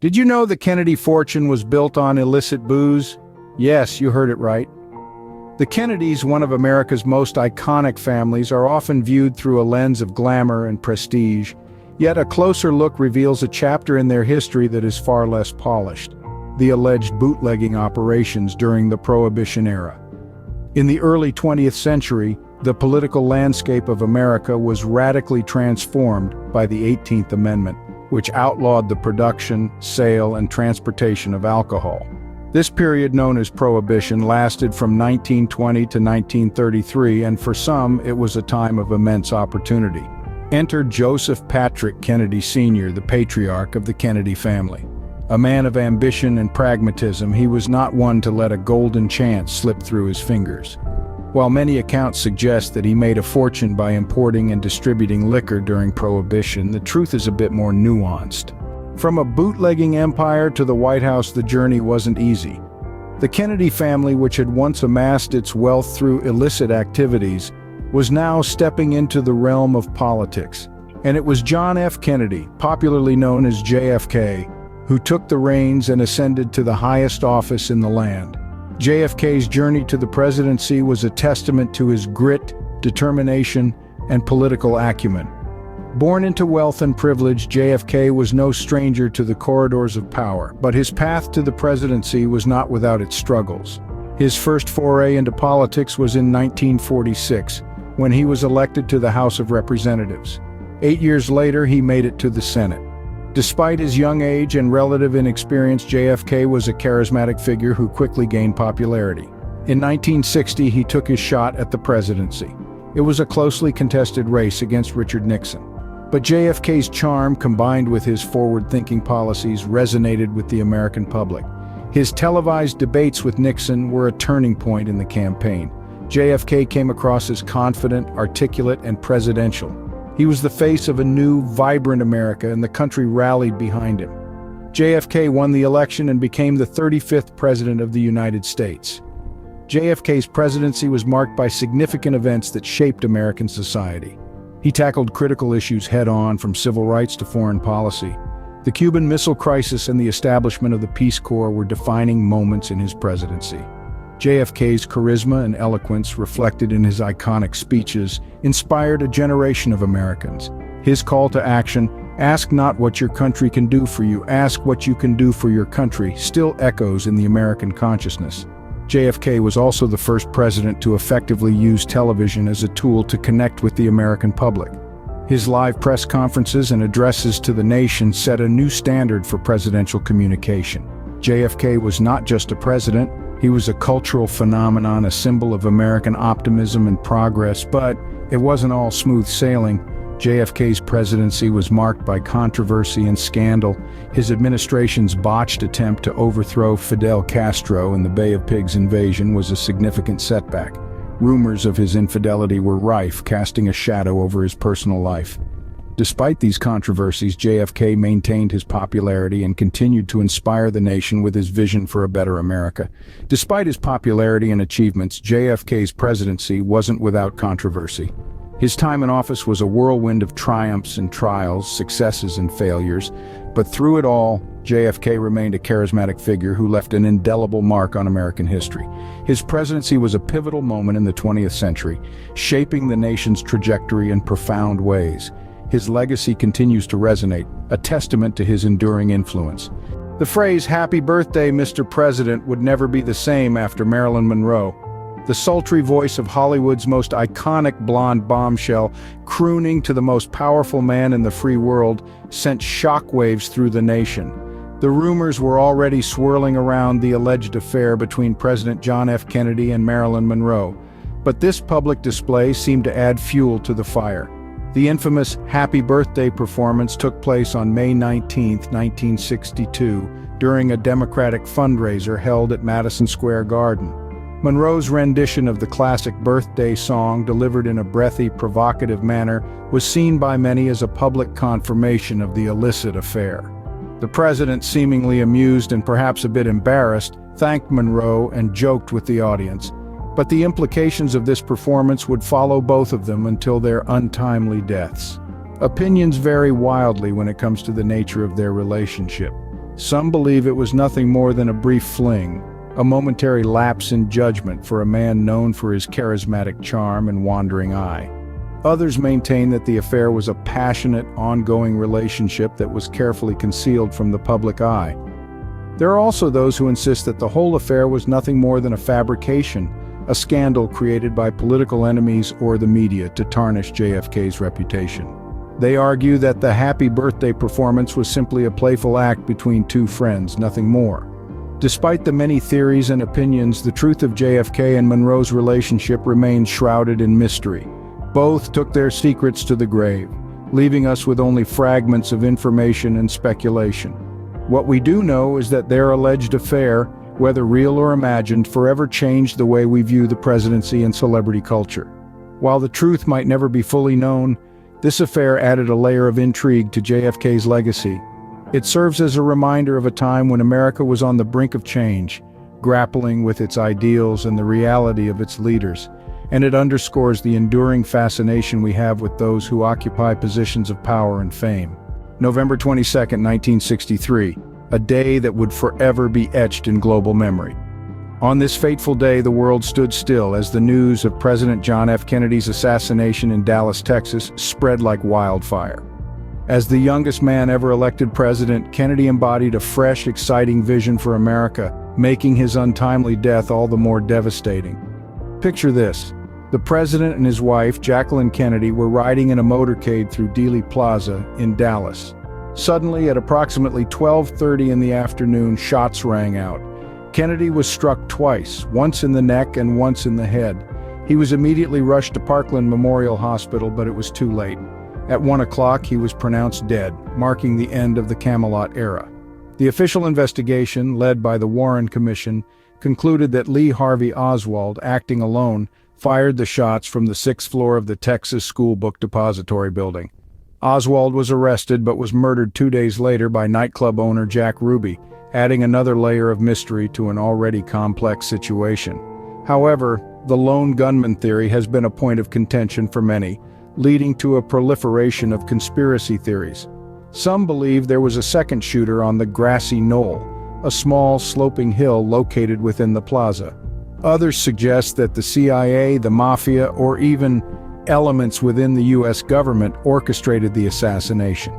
Did you know the Kennedy fortune was built on illicit booze? Yes, you heard it right. The Kennedys, one of America's most iconic families, are often viewed through a lens of glamour and prestige, yet a closer look reveals a chapter in their history that is far less polished: the alleged bootlegging operations during the Prohibition era. In the early 20th century, the political landscape of America was radically transformed by the 18th Amendment, which outlawed the production, sale, and transportation of alcohol. This period, known as Prohibition, lasted from 1920 to 1933, and for some, it was a time of immense opportunity. Enter Joseph Patrick Kennedy Sr., the patriarch of the Kennedy family. A man of ambition and pragmatism, he was not one to let a golden chance slip through his fingers. While many accounts suggest that he made a fortune by importing and distributing liquor during Prohibition, the truth is a bit more nuanced. From a bootlegging empire to the White House, the journey wasn't easy. The Kennedy family, which had once amassed its wealth through illicit activities, was now stepping into the realm of politics. And it was John F. Kennedy, popularly known as JFK, who took the reins and ascended to the highest office in the land. JFK's journey to the presidency was a testament to his grit, determination, and political acumen. Born into wealth and privilege, JFK was no stranger to the corridors of power, but his path to the presidency was not without its struggles. His first foray into politics was in 1946, when he was elected to the House of Representatives. 8 years later, he made it to the Senate. Despite his young age and relative inexperience, JFK was a charismatic figure who quickly gained popularity. In 1960, he took his shot at the presidency. It was a closely contested race against Richard Nixon. But JFK's charm, combined with his forward-thinking policies, resonated with the American public. His televised debates with Nixon were a turning point in the campaign. JFK came across as confident, articulate, and presidential. He was the face of a new, vibrant America, and the country rallied behind him. JFK won the election and became the 35th President of the United States. JFK's presidency was marked by significant events that shaped American society. He tackled critical issues head-on, from civil rights to foreign policy. The Cuban Missile Crisis and the establishment of the Peace Corps were defining moments in his presidency. JFK's charisma and eloquence, reflected in his iconic speeches, inspired a generation of Americans. His call to action, "Ask not what your country can do for you, ask what you can do for your country," still echoes in the American consciousness. JFK was also the first president to effectively use television as a tool to connect with the American public. His live press conferences and addresses to the nation set a new standard for presidential communication. JFK was not just a president, he was a cultural phenomenon, a symbol of American optimism and progress. But it wasn't all smooth sailing. JFK's presidency was marked by controversy and scandal. His administration's botched attempt to overthrow Fidel Castro in the Bay of Pigs invasion was a significant setback. Rumors of his infidelity were rife, casting a shadow over his personal life. Despite these controversies, JFK maintained his popularity and continued to inspire the nation with his vision for a better America. Despite his popularity and achievements, JFK's presidency wasn't without controversy. His time in office was a whirlwind of triumphs and trials, successes and failures, but through it all, JFK remained a charismatic figure who left an indelible mark on American history. His presidency was a pivotal moment in the 20th century, shaping the nation's trajectory in profound ways. His legacy continues to resonate, a testament to his enduring influence. The phrase, "Happy birthday, Mr. President," would never be the same after Marilyn Monroe. The sultry voice of Hollywood's most iconic blonde bombshell, crooning to the most powerful man in the free world, sent shockwaves through the nation. The rumors were already swirling around the alleged affair between President John F. Kennedy and Marilyn Monroe, but this public display seemed to add fuel to the fire. The infamous Happy Birthday performance took place on May 19, 1962, during a Democratic fundraiser held at Madison Square Garden. Monroe's rendition of the classic birthday song, delivered in a breathy, provocative manner, was seen by many as a public confirmation of the illicit affair. The president, seemingly amused and perhaps a bit embarrassed, thanked Monroe and joked with the audience. But the implications of this performance would follow both of them until their untimely deaths. Opinions vary wildly when it comes to the nature of their relationship. Some believe it was nothing more than a brief fling, a momentary lapse in judgment for a man known for his charismatic charm and wandering eye. Others maintain that the affair was a passionate, ongoing relationship that was carefully concealed from the public eye. There are also those who insist that the whole affair was nothing more than a fabrication, a scandal created by political enemies or the media to tarnish JFK's reputation. They argue that the happy birthday performance was simply a playful act between two friends, nothing more. Despite the many theories and opinions, the truth of JFK and Monroe's relationship remains shrouded in mystery. Both took their secrets to the grave, leaving us with only fragments of information and speculation. What we do know is that their alleged affair, whether real or imagined, forever changed the way we view the presidency and celebrity culture. While the truth might never be fully known, this affair added a layer of intrigue to JFK's legacy. It serves as a reminder of a time when America was on the brink of change, grappling with its ideals and the reality of its leaders, and it underscores the enduring fascination we have with those who occupy positions of power and fame. November 22, 1963, a day that would forever be etched in global memory. On this fateful day, the world stood still as the news of President John F. Kennedy's assassination in Dallas, Texas, spread like wildfire. As the youngest man ever elected president, Kennedy embodied a fresh, exciting vision for America, making his untimely death all the more devastating. Picture this. The president and his wife, Jacqueline Kennedy, were riding in a motorcade through Dealey Plaza in Dallas. Suddenly, at approximately 12:30 in the afternoon, shots rang out. Kennedy was struck twice, once in the neck and once in the head. He was immediately rushed to Parkland Memorial Hospital, but it was too late. At 1 o'clock, he was pronounced dead, marking the end of the Camelot era. The official investigation, led by the Warren Commission, concluded that Lee Harvey Oswald, acting alone, fired the shots from the 6th floor of the Texas School Book Depository building. Oswald was arrested but was murdered 2 days later by nightclub owner Jack Ruby, adding another layer of mystery to an already complex situation. However, the lone gunman theory has been a point of contention for many, leading to a proliferation of conspiracy theories. Some believe there was a second shooter on the grassy knoll, a small sloping hill located within the plaza. Others suggest that the CIA, the mafia, or even elements within the U.S. government orchestrated the assassination.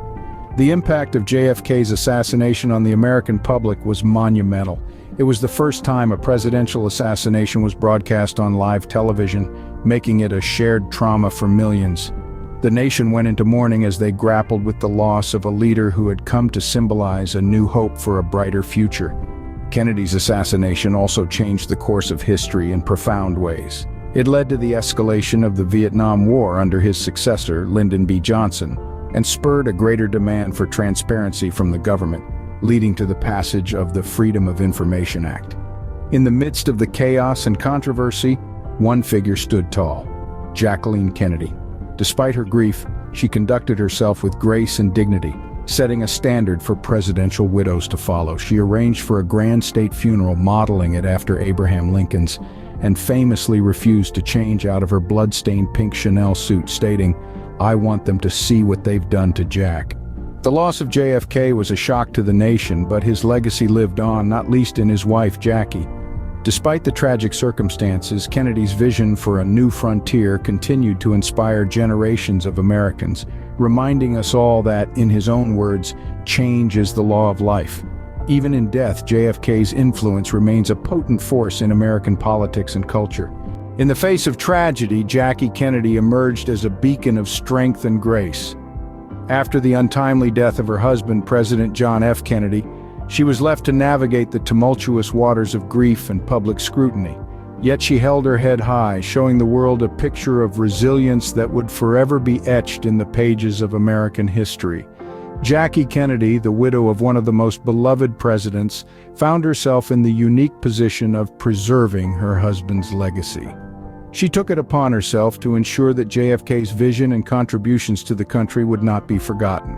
The impact of JFK's assassination on the American public was monumental. It was the first time a presidential assassination was broadcast on live television, making it a shared trauma for millions. The nation went into mourning as they grappled with the loss of a leader who had come to symbolize a new hope for a brighter future. Kennedy's assassination also changed the course of history in profound ways. It led to the escalation of the Vietnam War under his successor, Lyndon B. Johnson, and spurred a greater demand for transparency from the government, leading to the passage of the Freedom of Information Act. In the midst of the chaos and controversy, one figure stood tall: Jacqueline Kennedy. Despite her grief, she conducted herself with grace and dignity, setting a standard for presidential widows to follow. She arranged for a grand state funeral modeling it after Abraham Lincoln's, and famously refused to change out of her blood-stained pink Chanel suit, stating, "I want them to see what they've done to Jack." The loss of JFK was a shock to the nation, but his legacy lived on, not least in his wife, Jackie. Despite the tragic circumstances, Kennedy's vision for a new frontier continued to inspire generations of Americans, reminding us all that, in his own words, change is the law of life. Even in death, JFK's influence remains a potent force in American politics and culture. In the face of tragedy, Jackie Kennedy emerged as a beacon of strength and grace. After the untimely death of her husband, President John F. Kennedy, she was left to navigate the tumultuous waters of grief and public scrutiny. Yet she held her head high, showing the world a picture of resilience that would forever be etched in the pages of American history. Jackie Kennedy, the widow of one of the most beloved presidents, found herself in the unique position of preserving her husband's legacy. She took it upon herself to ensure that JFK's vision and contributions to the country would not be forgotten.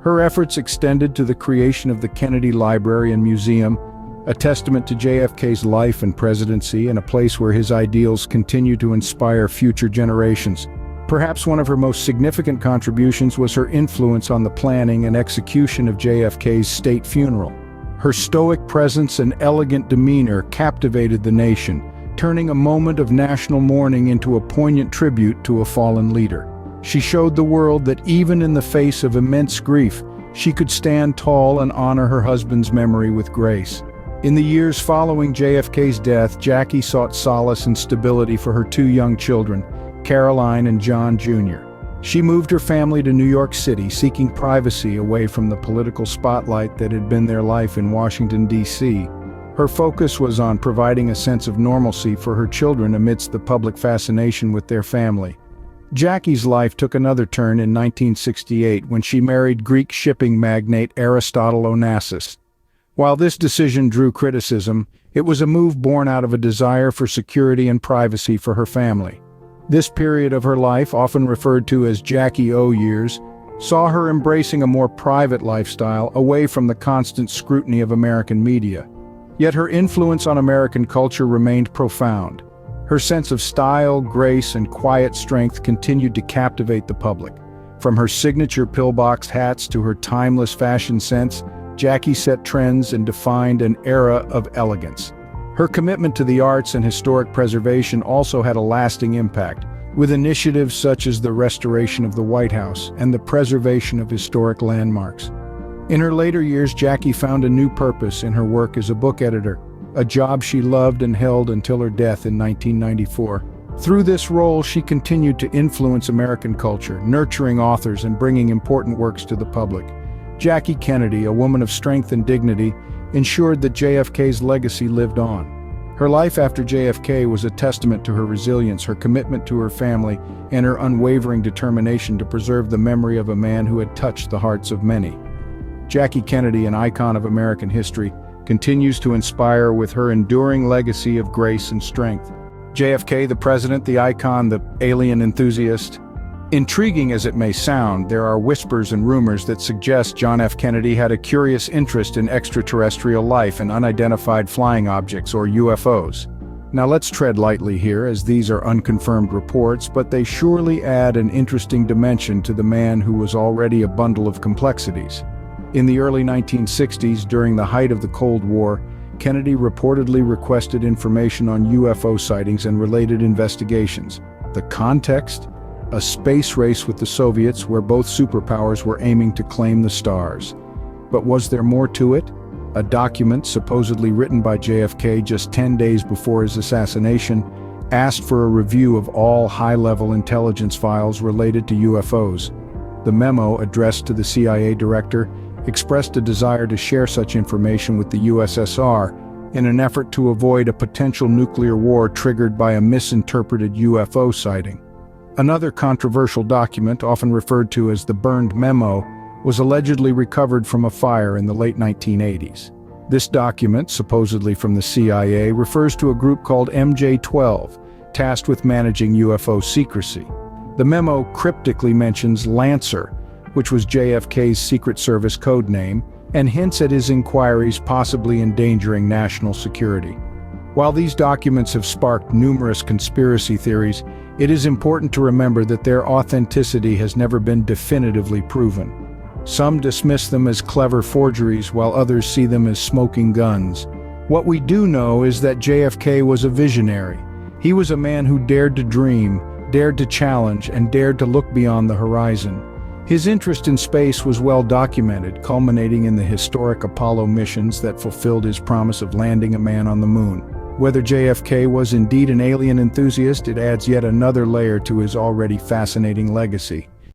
Her efforts extended to the creation of the Kennedy Library and Museum, a testament to JFK's life and presidency, and a place where his ideals continue to inspire future generations. Perhaps one of her most significant contributions was her influence on the planning and execution of JFK's state funeral. Her stoic presence and elegant demeanor captivated the nation, turning a moment of national mourning into a poignant tribute to a fallen leader. She showed the world that even in the face of immense grief, she could stand tall and honor her husband's memory with grace. In the years following JFK's death, Jackie sought solace and stability for her two young children, Caroline and John Jr. She moved her family to New York City, seeking privacy away from the political spotlight that had been their life in Washington, D.C. Her focus was on providing a sense of normalcy for her children amidst the public fascination with their family. Jackie's life took another turn in 1968 when she married Greek shipping magnate Aristotle Onassis. While this decision drew criticism, it was a move born out of a desire for security and privacy for her family. This period of her life, often referred to as Jackie O years, saw her embracing a more private lifestyle away from the constant scrutiny of American media. Yet her influence on American culture remained profound. Her sense of style, grace, and quiet strength continued to captivate the public. From her signature pillbox hats to her timeless fashion sense, Jackie set trends and defined an era of elegance. Her commitment to the arts and historic preservation also had a lasting impact, with initiatives such as the restoration of the White House and the preservation of historic landmarks. In her later years, Jackie found a new purpose in her work as a book editor, a job she loved and held until her death in 1994. Through this role, she continued to influence American culture, nurturing authors and bringing important works to the public. Jackie Kennedy, a woman of strength and dignity, ensured that JFK's legacy lived on. Her life after JFK was a testament to her resilience, her commitment to her family, and her unwavering determination to preserve the memory of a man who had touched the hearts of many. Jackie Kennedy, an icon of American history, continues to inspire with her enduring legacy of grace and strength. JFK, the president, the icon, the alien enthusiast. Intriguing as it may sound, there are whispers and rumors that suggest John F. Kennedy had a curious interest in extraterrestrial life and unidentified flying objects, or UFOs. Now let's tread lightly here, as these are unconfirmed reports, but they surely add an interesting dimension to the man who was already a bundle of complexities. In the early 1960s, during the height of the Cold War, Kennedy reportedly requested information on UFO sightings and related investigations. The context? A space race with the Soviets where both superpowers were aiming to claim the stars. But was there more to it? A document, supposedly written by JFK just 10 days before his assassination, asked for a review of all high-level intelligence files related to UFOs. The memo, addressed to the CIA director, expressed a desire to share such information with the USSR in an effort to avoid a potential nuclear war triggered by a misinterpreted UFO sighting. Another controversial document, often referred to as the burned memo, was allegedly recovered from a fire in the late 1980s. This document, supposedly from the CIA, refers to a group called MJ-12, tasked with managing UFO secrecy. The memo cryptically mentions Lancer, which was JFK's Secret Service code name, and hints at his inquiries possibly endangering national security. While these documents have sparked numerous conspiracy theories, it is important to remember that their authenticity has never been definitively proven. Some dismiss them as clever forgeries, while others see them as smoking guns. What we do know is that JFK was a visionary. He was a man who dared to dream, dared to challenge, and dared to look beyond the horizon. His interest in space was well documented, culminating in the historic Apollo missions that fulfilled his promise of landing a man on the moon. Whether JFK was indeed an alien enthusiast, it adds yet another layer to his already fascinating legacy.